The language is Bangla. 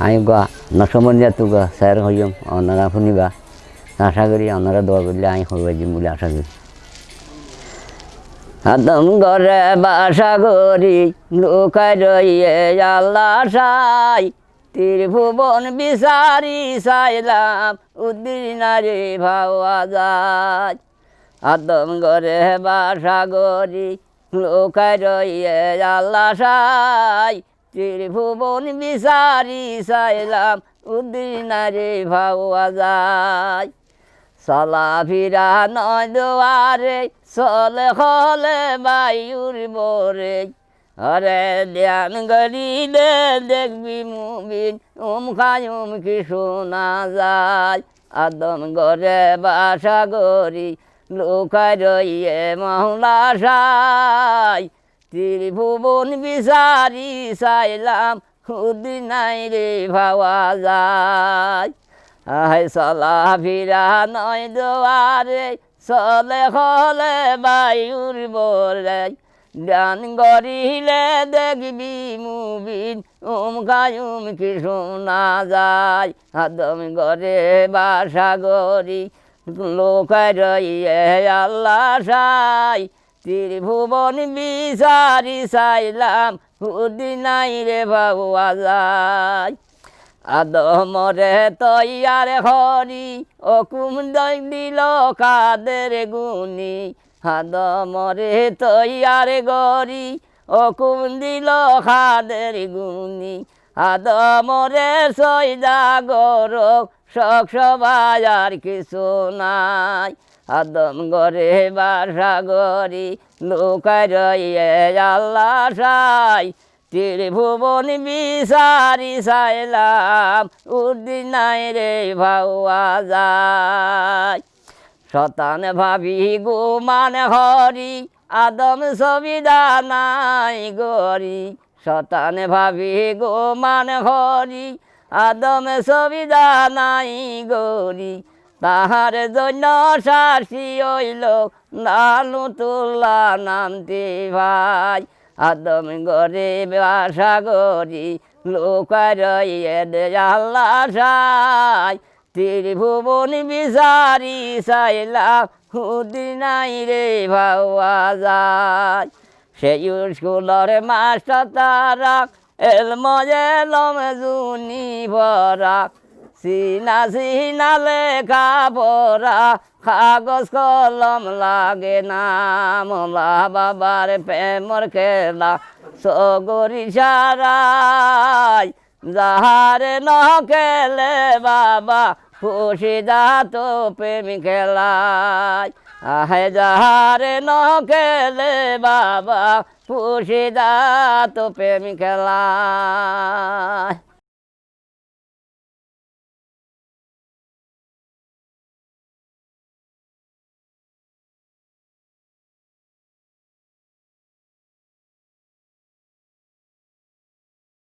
আমি গা নসমন যা তুগা স্যার হইম অনারা শুনিবা আশা করি অনারা দোয়া করলে আমি হইবা দিম বলে আশা করি আদম ঘরে বাসা করি লুকাই রইয়ে আল্লাহ সাই ত্রিভুবন বিচারি চাইলাম উদ্দিনারে ভাওয়া যায় আদম ঘরে বাসা করি লুকাই রইয়ে আল্লাহ সাই ত্রিভুবন বিচারি চাইলাম উদ্দিনারে ভাওয়া যায় চলা ফিরা নয় দুয়ারে চলে হলে বায়ুর বরে আরে ধ্যান গরিলে দেখবি মুবিন খায়ুম কি শোনা যায় আদম ঘরে বাসা গরি লুকাই রইয়ে মহলা সাই ত্রিভুবন বিচারি চাইলাম উদ্দিনাই রে ভাওয়া যায় আহে চলা ফিরা নয় দুয়ারে চলে হলে বায়ুর বরে গান গরিলে দেখবি মুবিন খায়ুম কি শোনা যায় আদম ঘরে বাসা গরি লোকাই রইয়ে আল্লাহ সাই ত্রিভুবন বিচারি চাইলাম উদ্দিনাই রে ভাওয়া যায় আদমরে তৈয়ার হরি অকুম দিল কাদের গুনি আদমরে তৈয়ার গরি অকুম দিল কাদের গুনি আদমরে সৈদা গরক শখ সবাই আর কিছু নাই আদম ঘরে বাসা গরি লুকাই রইয়ে আল্লাহ সাই ত্রিভুবন বিচারি চাইলাম উদ্দিনাই রে ভাওয়া যায় শতান ভাবি গুমান হরি আদম সবিদা নাই গরি শতান ভাবি গুমান হরি আদম সবিদা নাই গরি তাহার জন্য শাসি হইল লালুতুল্লাহ নামটি ভাই আদম ঘরে বাসা গরি লুকাই রইয়ে আল্লাহ সাই ত্রিভুবন বিচারি চাইলাম উদ্দিনাই রে ভাওয়া যায় সেই স্কুলের মাস্টার তারা এলম জুনি ভরা সিনা সিনা লেখা পড়া কাগজ কলম লাগে না মোলা বাবার প্রেমর খেলা সগরি সারাই যাহারে ন খেলে বাবা খুশি যাত প্রেম খেলায় আহে যাহারে ন খেলে বাবা খুশি যাত প্রেম খেলায়।